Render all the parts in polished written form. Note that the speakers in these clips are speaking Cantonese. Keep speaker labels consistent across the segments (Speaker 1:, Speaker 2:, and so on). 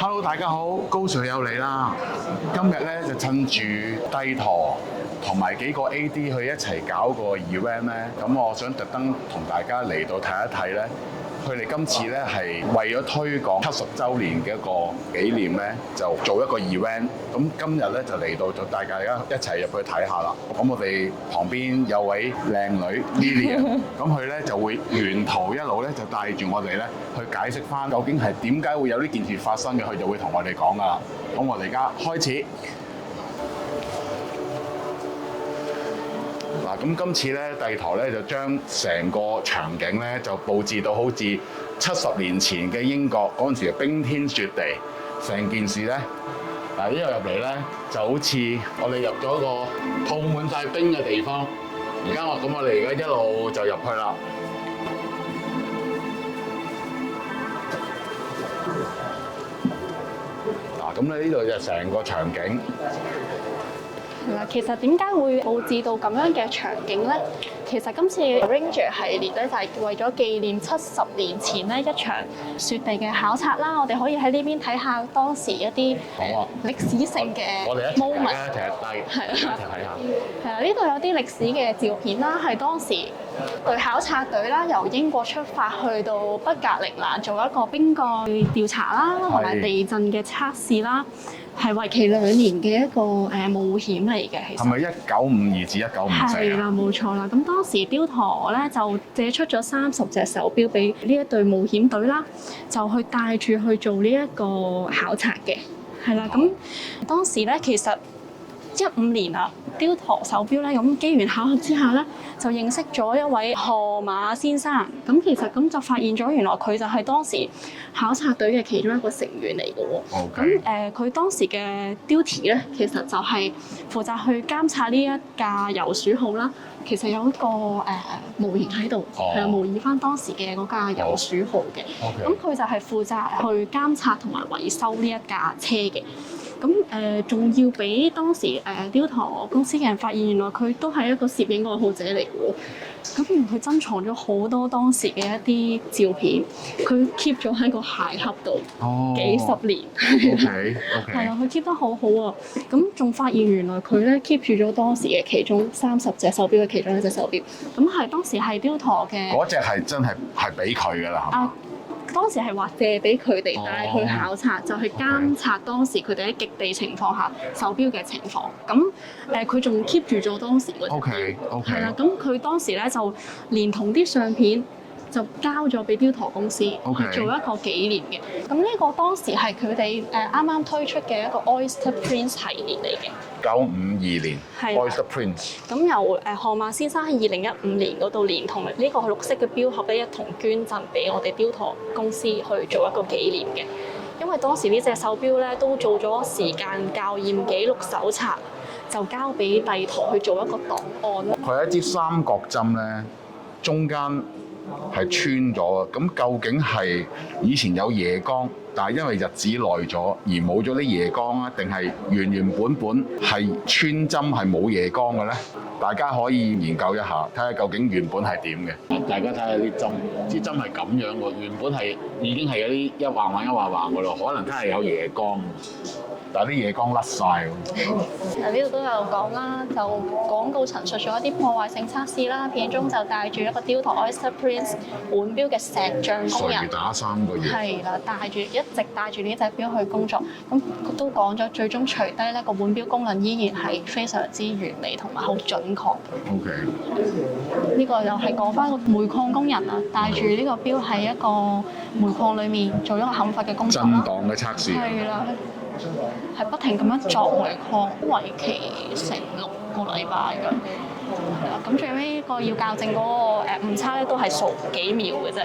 Speaker 1: Hello， 大家好，高 Sir 有你啦。今日咧就趁住帝陀同埋幾個 AD 去一齊搞個 event 咧，咁我想特登同大家嚟到睇一睇咧。佢哋今次咧係為咗推廣70週年嘅一個紀念咧，就做一個 event。咁今日咧就嚟到，就帶大家一齊入去睇下啦。咁我哋旁邊有位靚女 Lilian， 咁佢咧就會沿途一路咧就帶住我哋咧去解釋翻究竟係點解會有呢件事發生嘅，佢就會同我哋講噶啦。咁我哋而家開始。嗱，咁今次咧帝陀咧就將成個場景咧就佈置到好似70年前嘅英國嗰陣時嘅冰天雪地，成件事咧嗱，呢度入嚟咧就好似我哋入咗一個套滿晒冰嘅地方。我哋而家一路就入去啦。嗱，咁咧呢度就成個場景。
Speaker 2: 嗱，其實點解會佈置到咁樣嘅場景咧？其實今次 Ranger 系列咧就係為咗紀念70年前咧一場雪地嘅考察啦。我哋可以喺呢邊睇下當時一啲歷史性嘅 moment。
Speaker 1: 一齊低，
Speaker 2: 係啦，
Speaker 1: 一齊睇下。
Speaker 2: 係啦，呢度有啲歷史嘅照片啦，係當時隊考察隊啦，由英國出發去到北格陵蘭做一個冰蓋調查啦，同埋地震嘅測試啦。係為期2年嘅一個冒險嚟嘅，其實係
Speaker 1: 咪1952至1954？
Speaker 2: 係啦，冇錯啦。咁當時雕陀咧就借出咗30隻手錶俾呢一隊冒險隊啦，就去帶住去做呢一個考察嘅。係啦，咁當時咧其實15年啦，雕陀手錶咧咁機緣巧合之下咧，就認識咗一位河馬先生。咁其實咁就發現咗，原來佢就係當時考察隊嘅其中一個成員嚟嘅喎。咁佢當時嘅 duty 咧，其實就係負責去監察呢一架遊鼠號啦。其實有一個模型喺度，係模擬翻當時嘅嗰架遊鼠號嘅。咁佢就係負責去監察同埋維修呢一架車嘅。咁仲要俾當時雕陀公司嘅人發現，原來佢都係一個攝影愛好者嚟嘅喎。咁原來佢珍藏咗好多當時嘅一啲照片，佢 keep 咗喺個鞋盒度幾十年。
Speaker 1: OK，
Speaker 2: 係啦，佢 keep 得好好啊！咁仲發現原來佢咧 keep 住咗當時嘅其中30隻手錶嘅其中一隻手錶，咁係當時係雕陀嘅。
Speaker 1: 嗰隻係真係俾佢㗎啦，係嘛？
Speaker 2: 當時係話借俾佢哋帶去考察，就去監察當時佢哋喺極地情況下手錶嘅情況。咁佢仲 keep 住咗當時嗰隻錶。係啦，咁佢當時咧就連同啲相片就交咗俾雕陀公司去做一個紀念嘅。咁呢個當時係佢哋啱啱推出嘅一個 Oyster Prince 系列嚟嘅。
Speaker 1: 952年 Oyster Prince。
Speaker 2: 咁由河馬先生喺2015年嗰度連同呢個綠色嘅錶盒咧一同捐贈俾我哋雕陀公司去做一個紀念嘅。因為當時呢隻手錶咧都做咗時間校驗記錄手冊，就交俾帝陀去做一個檔案啦。
Speaker 1: 佢係一支三角針咧，中間係穿咗嘅。咁究竟係以前有夜光，但係因為日子耐咗而冇咗啲夜光啊，定係原本係穿針係冇夜光嘅咧？大家可以研究一下，睇下究竟原本係點嘅。大家睇下啲針，支針係咁樣喎，原本係已經係有啲一橫橫嘅咯，可能真係有夜光。但係啲夜光甩晒喎。
Speaker 2: 呢度都有講啦，就廣告陳述咗一啲破壞性測試啦。片中就帶住一個雕陀 Oyster Prince 本錶嘅石像工人，
Speaker 1: 捶打3個月。係
Speaker 2: 啦，一直帶住呢隻錶去工作。咁都講咗，最終除低呢個本錶功能依然係非常之完美同埋好準確。
Speaker 1: OK。
Speaker 2: 呢個又係講翻個煤礦工人啊，帶住呢個錶喺一個煤礦裡面做咗個砍伐嘅工作啦。
Speaker 1: 震盪嘅測試。係
Speaker 2: 啦。係不停咁樣鑿煤礦，為期成6個禮拜㗎。係啦，咁最尾個要校正嗰個誤差咧，都係數幾秒嘅啫。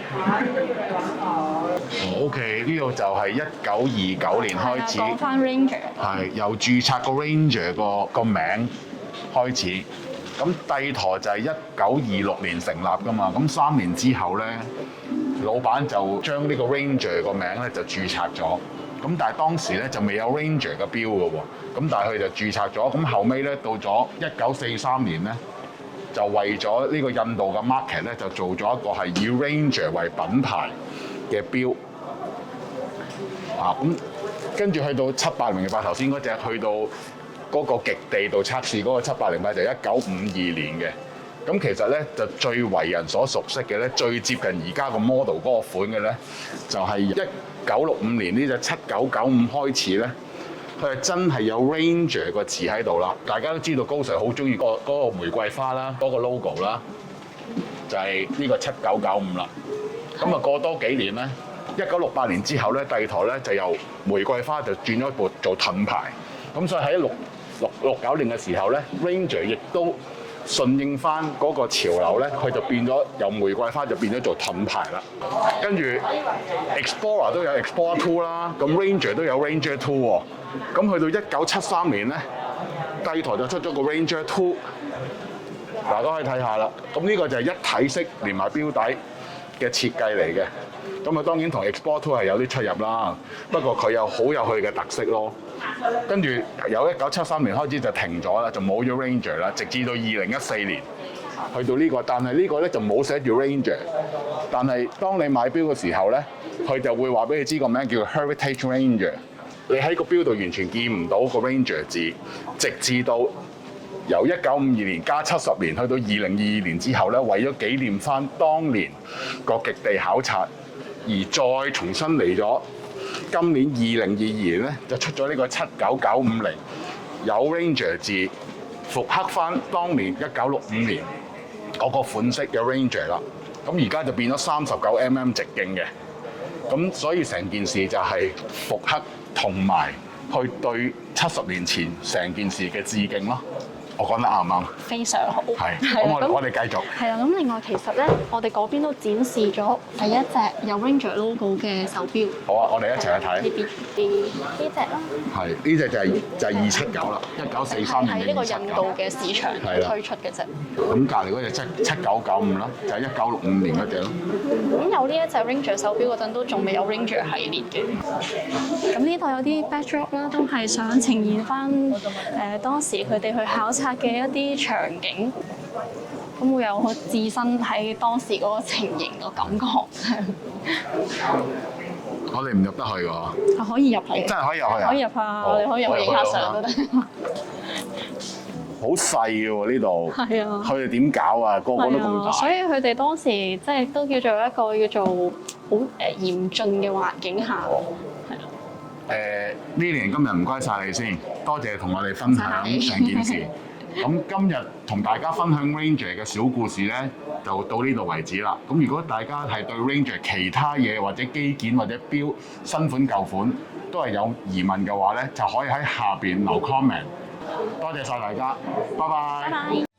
Speaker 1: OK，呢度就係1929年開始。
Speaker 2: 講翻 Ranger。係
Speaker 1: 由註冊個 Ranger 個名開始。咁帝陀就係1926年成立㗎嘛。咁3年之後咧，老闆就將呢個 Ranger 個名咧就註冊咗。咁但係當時咧就未有 Ranger 嘅錶嘅喎，咁但係佢就註冊咗。咁後尾咧到咗1943年咧，就為咗呢個印度嘅 market 咧，就做咗一個係以 Ranger 為品牌嘅錶。咁跟住去到780-8，頭先嗰隻去到嗰個極地度測試嗰個780-8就1952年嘅。咁其實咧就最為人所熟悉嘅咧，最接近而家個 model 嗰個款嘅咧，就係1965年呢隻7995開始咧，佢係真係有 Ranger 個字喺度啦。大家都知道高 Sir 好中意嗰個玫瑰花啦，嗰個 logo 啦，就係呢個7995啦。咁啊過多幾年咧，1968年之後咧，帝舵咧就由玫瑰花就轉咗部做盾牌。咁所以喺69年嘅時候咧 ，Ranger 亦都順應翻嗰個潮流咧，佢就變咗由玫瑰花就變咗做盾牌啦。跟住 Explorer 都有 Explorer 2啦，咁 Ranger 都有 Ranger 2喎。咁去到1973年咧，帝舵就出咗個 Ranger 2，大家可以睇下啦。咁呢個就係一體式連埋標底嘅設計嚟嘅。咁啊當然同 Explorer 2係有啲出入啦，不過佢又好有佢嘅特色咯。跟住由1973年開始就停咗啦，就冇咗 Ranger 啦，直至到2014年去到呢個，但係呢個咧就冇寫住 Ranger。但係當你買標嘅時候咧，佢就會話俾你知個名叫 Heritage Ranger。你喺個標度完全見唔到個 Ranger 字，直至到由1952年加70年去到2022年之後咧，為咗紀念翻當年個極地考察，而再重新嚟咗。今年2022年咧就出咗呢個79950，有 Ranger 字，復刻翻當年1965年嗰個款式嘅 Ranger 啦。咁而家就變咗39mm 直徑嘅，咁所以成件事就係復刻同埋去對70年前成件事嘅致敬咯。我講得啱唔啱？
Speaker 2: 非常好。
Speaker 1: 係，咁我哋繼續。
Speaker 2: 係啊，咁另外其實咧，我哋嗰邊都展示咗第一隻有 Ranger logo 嘅手錶。
Speaker 1: 好啊，我哋一齊去睇。
Speaker 2: 呢隻啦。
Speaker 1: 係，呢隻就係279啦，1943年
Speaker 2: 喺呢個印度嘅市場推出嘅啫。
Speaker 1: 咁隔離嗰隻7995啦，就係1965年嗰隻咯。
Speaker 2: 咁有呢一隻 Ranger 手錶嗰陣，都仲未有 Ranger 系列嘅。咁呢度有啲 backdrop 啦，都係想呈現翻當時佢哋去考察嘅一啲場景，咁會有我置身喺當時嗰個情形個感覺。
Speaker 1: 我哋唔入得去㗎。
Speaker 2: 可以入去。
Speaker 1: 真係可以入去啊！
Speaker 2: 可以入啊！你可以入去影下相都得。
Speaker 1: 好細嘅喎呢度。係啊。佢哋點搞啊？個個都咁大。
Speaker 2: 所以佢哋當時即係都叫做一個叫做好嚴峻嘅環境下。係啊。
Speaker 1: Lilian今日唔該晒你先，多謝同我哋分享成件事。咁今日同大家分享 Ranger 嘅小故事咧，就到呢度為止啦。咁如果大家係對 Ranger 其他嘢或者機件或者錶新款舊款都係有疑問嘅話咧，就可以喺下邊留 comment。多謝晒大家，拜拜。拜拜。